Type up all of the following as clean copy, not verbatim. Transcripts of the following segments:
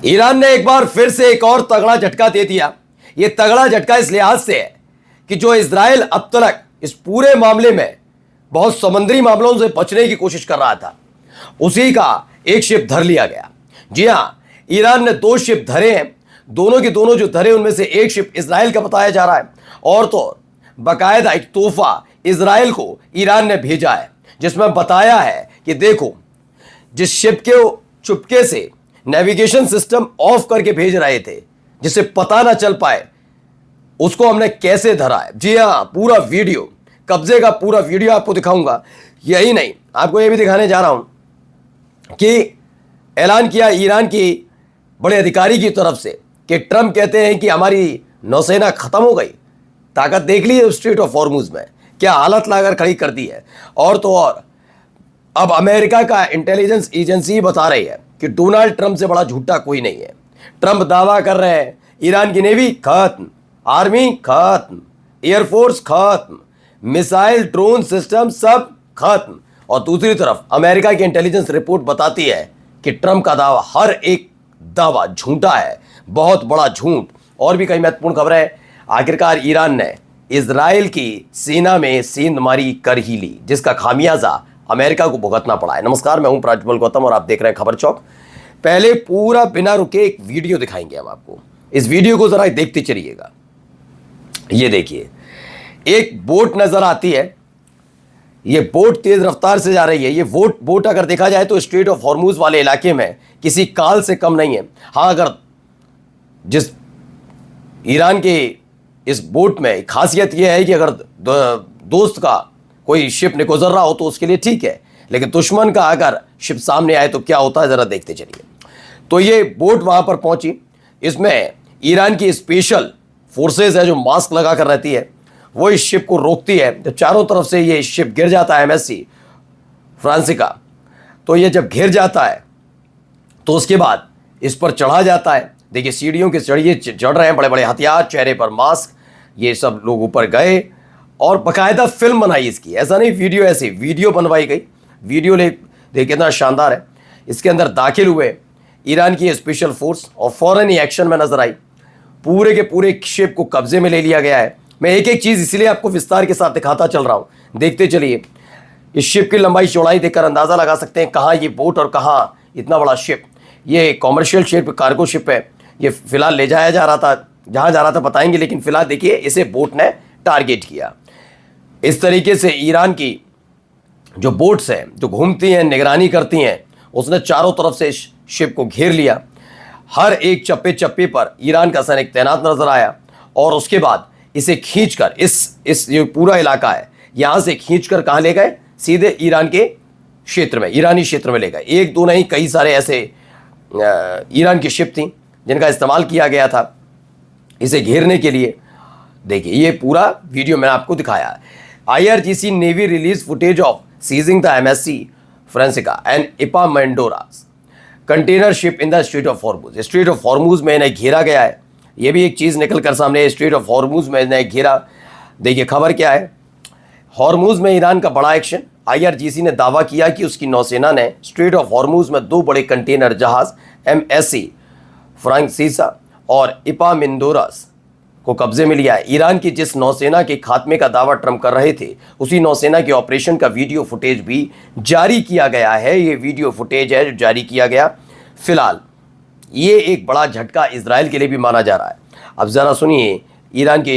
Iran ने एक बार फिर से एक और तगड़ा झटका दे दिया। यह तगड़ा झटका इस लिहाज से है कि जो इजराइल अब तक इस पूरे मामले में बहुत समुद्री मामलों से बचने की कोशिश कर रहा था, उसी का एक शिप धर लिया गया। जी हां, ईरान ने 2 शिप धरे हैं। दोनों के दोनों जो धरे उनमें से एक शिप इजराइल का बताया जा रहा है, और तो बाकायदा एक तोहफा इजराइल को ईरान ने भेजा है, जिसमें बताया है कि देखो, जिस शिप के चुपके से नेविगेशन सिस्टम ऑफ करके भेज रहे थे जिसे पता ना चल पाए, उसको हमने कैसे धरा है। जी हां, पूरा वीडियो, कब्जे का पूरा वीडियो आपको दिखाऊंगा। यही नहीं, आपको यह भी दिखाने जा रहा हूं कि ऐलान किया ईरान की बड़े अधिकारी की तरफ से कि ट्रंप कहते हैं कि हमारी नौसेना खत्म हो गई। ताकत देख ली स्ट्रेट ऑफ हॉर्मुज में क्या हालत लाकर खड़ी कर दी है। और तो और अब अमेरिका का इंटेलिजेंस एजेंसी बता रही है कि डोनाल्ड ट्रंप से बड़ा झूठा कोई नहीं है। ट्रंप दावा कर रहे हैं ईरान की नेवी खत्म, आर्मी खत्म, एयरफोर्स खत्म, मिसाइल ड्रोन सिस्टम सब खत्म। और दूसरी तरफ अमेरिका की इंटेलिजेंस रिपोर्ट बताती है कि ट्रंप का दावा, हर एक दावा झूठा है, बहुत बड़ा झूठ। और भी कई महत्वपूर्ण खबरें। आखिरकार ईरान ने इजराइल की सेना में सेंधमारी कर ही ली, जिसका खामियाजा अमेरिका को भुगतना पड़ा है। नमस्कार, मैं हूं प्राज्वल गौतम और आप देख रहे हैं खबर चौक। पहले पूरा बिना रुके एक वीडियो दिखाएंगे हम आपको। इस वीडियो को जरा देखते चलिएगा। ये देखिए, एक बोट नजर आती है। ये बोट तेज रफ्तार से जा रही है। ये बोट अगर देखा जाए तो स्ट्रेट ऑफ हॉर्मुज वाले इलाके में किसी काल से कम नहीं है। हाँ, अगर जिस ईरान के इस बोट में खासियत यह है कि अगर दोस्त का कोई शिप ने गुजर रहा हो तो उसके लिए ठीक है, लेकिन दुश्मन का अगर शिप सामने आए तो क्या होता है, जरा देखते चलिए। तो ये बोट वहां पर पहुंची। इसमें ईरान की स्पेशल फोर्सेज है जो मास्क लगा कर रहती है, वो इस शिप को रोकती है। जब चारों तरफ से ये शिप गिर जाता है एमएससी फ्रांसिका, तो ये जब घिर जाता है तो उसके बाद इस पर चढ़ा जाता है। देखिए, सीढ़ियों के चढ़िए चढ़ रहे हैं, बड़े बड़े हथियार, चेहरे पर मास्क, ये सब लोग ऊपर गए और बाकायदा फिल्म बनाई इसकी। ऐसा नहीं वीडियो, ऐसी वीडियो बनवाई गई। वीडियो देखिए कितना शानदार है। इसके अंदर दाखिल हुए ईरान की स्पेशल फोर्स और फौरन ही एक्शन में नजर आई। पूरे के पूरे शिप को कब्जे में ले लिया गया है। मैं एक एक चीज़ इसलिए आपको विस्तार के साथ दिखाता चल रहा हूँ, देखते चलिए। इस शिप की लंबाई चौड़ाई देखकर अंदाज़ा लगा सकते हैं कहाँ ये बोट और कहाँ इतना बड़ा शिप। ये कॉमर्शियल शिप, कार्गो शिप है। ये फिलहाल ले जाया जा रहा था, जहाँ जा रहा था बताएंगे, लेकिन फिलहाल देखिए इसे बोट ने टारगेट किया। इस तरीके से ईरान की जो बोट्स हैं जो घूमती हैं, निगरानी करती हैं, उसने चारों तरफ से इस शिप को घेर लिया। हर एक चप्पे चप्पे पर ईरान का सैनिक तैनात नजर आया और उसके बाद इसे खींचकर इस जो पूरा इलाका है यहाँ से खींचकर कहाँ ले गए, सीधे ईरान के क्षेत्र में, ईरानी क्षेत्र में ले गए। एक दो नहीं, कई सारे ऐसे ईरान की शिप थी जिनका इस्तेमाल किया गया था इसे घेरने के लिए। देखिए, ये पूरा वीडियो मैंने आपको दिखाया। IRGC navy release footage of seizing the MSC Francesca and Epaminondas container ship in the strait of Hormuz. Strait of Hormuz में इन्हें घेरा गया है। ये भी एक चीज़ निकल कर सामने, स्ट्रेट ऑफ हॉर्मुज में इन्हें घेरा। देखिए खबर क्या है, हॉर्मुज में ईरान का बड़ा एक्शन। IRGC ने दावा किया कि उसकी नौसेना ने स्ट्रेट ऑफ हॉर्मुज में 2 बड़े कंटेनर जहाज MSC फ्रांसिका और इपामेंडोरास को कब्जे में लिया है। ईरान की जिस नौसेना के खात्मे का दावा ट्रंप कर रहे थे, उसी नौसेना के ऑपरेशन का वीडियो फुटेज भी जारी किया गया है। ये वीडियो फुटेज है जो जारी किया गया। फिलहाल ये एक बड़ा झटका इजराइल के लिए भी माना जा रहा है। अब जरा सुनिए ईरान के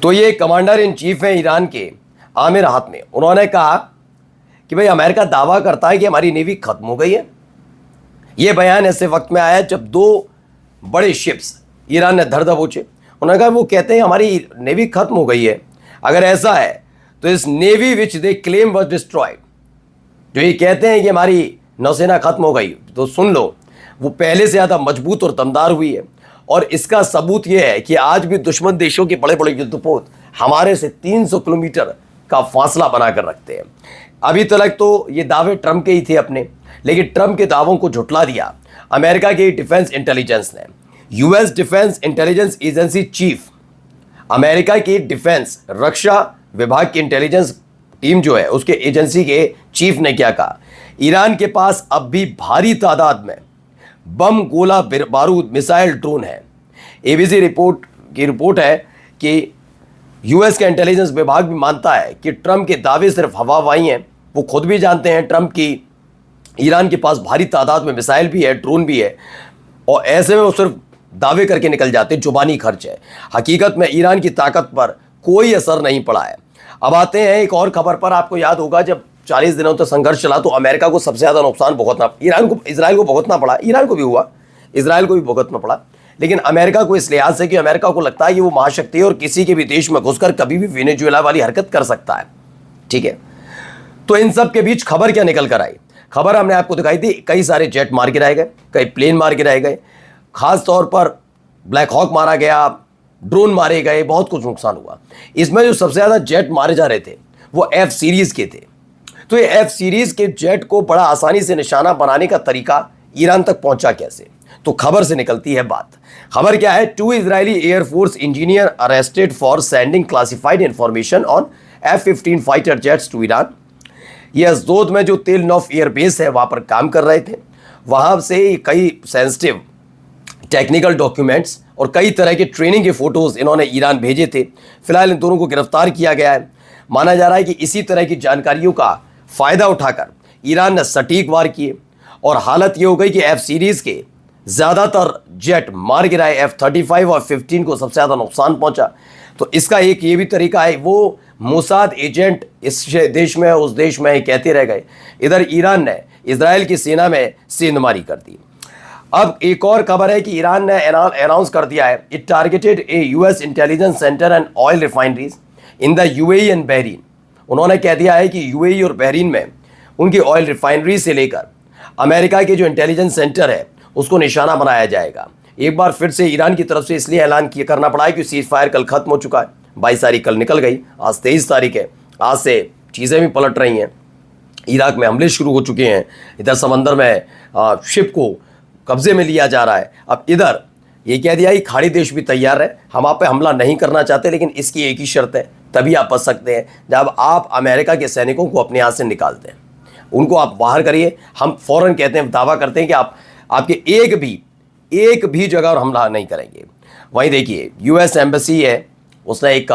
तो ये कमांडर इन चीफ हैं ईरान के आमिर हातमी। उन्होंने कहा कि भाई अमेरिका दावा करता है कि हमारी नेवी खत्म हो गई है। ये बयान ऐसे वक्त में आया जब 2 बड़े शिप्स ईरान ने धर दबोचे। उन्होंने कहा वो कहते हैं हमारी नेवी खत्म हो गई है। अगर ऐसा है तो इस navy which they claim was destroyed, जो ये कहते हैं कि हमारी नौसेना खत्म हो गई, तो सुन लो, वो पहले से ज़्यादा मजबूत और दमदार हुई है। और इसका सबूत ये है कि आज भी दुश्मन देशों के बड़े बड़े युद्धपोत हमारे से 300 किलोमीटर का फासला बनाकर रखते हैं। अभी तक तो ये दावे ट्रंप के ही थे अपने, लेकिन ट्रंप के दावों को झुटला दिया अमेरिका की डिफेंस इंटेलिजेंस ने। US defence intelligence agency chief, America की डिफेंस रक्षा विभाग की इंटेलिजेंस टीम जो है उसके एजेंसी के चीफ ने क्या कहा, ईरान के पास अब भी भारी तादाद में बम, गोला बारूद, मिसाइल, ड्रोन है। एबीसी रिपोर्ट है कि यूएस का इंटेलिजेंस विभाग भी मानता है कि ट्रंप के दावे सिर्फ हवाबाजी हैं। वो खुद भी जानते हैं ट्रंप की ईरान के पास भारी तादाद में मिसाइल भी है, ड्रोन भी है, और ऐसे में वो सिर्फ दावे करके निकल जाते, जुबानी खर्च है। हकीकत में ईरान की ताकत पर कोई असर नहीं पड़ा है। अब आते हैं एक और खबर पर। आपको याद होगा जब 40 दिनों तक संघर्ष चला तो अमेरिका को सबसे ज़्यादा नुकसान भुगतना, इजराइल को भुगतना पड़ा। ईरान को भी हुआ, इजराइल को भी भुगतना पड़ा, लेकिन अमेरिका को इस लिहाज से कि अमेरिका को लगता है कि वो महाशक्ति है और किसी के भी देश में घुसकर कभी भी वेनेजुएला वाली हरकत कर सकता है। ठीक है, तो इन सब के बीच खबर क्या निकल कर आई? खबर हमने आपको दिखाई थी, कई सारे जेट मार गिराए गए, कई प्लेन मार गिराए गए, खास तौर पर ब्लैक हॉक मारा गया, ड्रोन मारे गए, बहुत कुछ नुकसान हुआ। इसमें जो सबसे ज़्यादा जेट मारे जा रहे थे वो एफ सीरीज़ के थे। तो ये एफ सीरीज़ के जेट को बड़ा आसानी से निशाना बनाने का तरीका ईरान तक पहुंचा कैसे? तो खबर से निकलती है बात। खबर क्या है? 2 Israeli air force engineer arrested for sending classified information on F-15 fighter jets to Iran. ये अजदोद में जो तेल नौफ एयरबेस है वहाँ पर काम कर रहे थे। वहाँ से कई सेंसिटिव टेक्निकल डॉक्यूमेंट्स और कई तरह के ट्रेनिंग के फोटोज़ इन्होंने ईरान भेजे थे। फिलहाल इन दोनों को गिरफ्तार किया गया है। माना जा रहा है कि इसी तरह की जानकारियों का फ़ायदा उठाकर ईरान ने सटीक वार किए और हालत ये हो गई कि एफ सीरीज़ के ज़्यादातर जेट मार गिराए। F-35 और 15 को सबसे ज़्यादा नुकसान पहुंचा। तो इसका एक ये भी तरीका है, वो मोसाद एजेंट इस देश में उस देश में कहते रह गए। इधर ईरान ने इजराइल की सेना में सेंधमारी कर दी। अब एक और खबर है कि ईरान ने अनाउंस कर दिया है, it targeted A US intelligence centre and oil refineries in the UAE and Bahrain. उन्होंने कह दिया है कि यूएई और बहरीन में उनकी ऑयल रिफाइनरी से लेकर अमेरिका के जो इंटेलिजेंस सेंटर है उसको निशाना बनाया जाएगा। एक बार फिर से ईरान की तरफ से इसलिए ऐलान करना पड़ा है कि सीज फायर कल खत्म हो चुका है। 22 तारीख कल निकल गई, आज 23 तारीख है। आज से चीज़ें भी पलट रही हैं। इराक में हमले शुरू हो चुके हैं, इधर समंदर में शिप को कब्जे में लिया जा रहा है। अब इधर ये कह दिया कि खाड़ी देश भी तैयार है, हम आप पे हमला नहीं करना चाहते, लेकिन इसकी एक ही शर्त है, तभी आप बच सकते हैं जब आप अमेरिका के सैनिकों को अपने हाथ से निकालते हैं, उनको आप बाहर करिए। हम फौरन कहते हैं, दावा करते हैं कि आपके एक भी जगह और हमला नहीं करेंगे। वहीं देखिए यूएस एम्बेसी है, उसने एक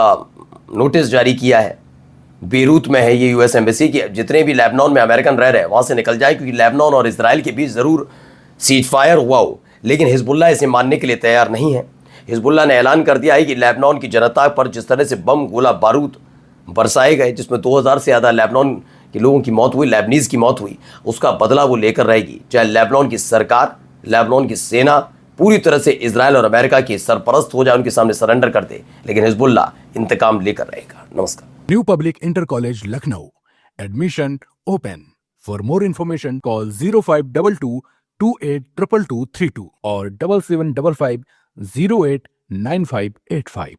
नोटिस जारी किया है, बेरूत में है ये यूएस एम्बेसी की, जितने भी लेबनान में अमेरिकन रह रहे हैं वहाँ से निकल जाए, क्योंकि लेबनान और इजराइल के बीच ज़रूर सीज फायर हुआ हो, लेकिन हिजबुल्लाह इसे मानने के लिए तैयार नहीं है। हिजबुल्लाह ने ऐलान कर दिया है कि लेबनान की जनता पर जिस तरह से बम, गोला बारूद बरसाए गए, जिसमें 2000 से ज़्यादा लेबनान के लोगों की मौत हुई, लेबनीज़ की मौत हुई, उसका बदला वो लेकर रहेगी। चाहे लेबनान की सरकार, लेबनान की सेना पूरी तरह से इजराइल और अमेरिका की सरपरस्त हो जाए, उनके सामने सरेंडर कर दे, लेकिन हिजबुल्लाह इंतकाम लेकर रहेगा। नमस्कार। New public inter college Lucknow, admission open. For more information call 0522 282232 और 7755 089585।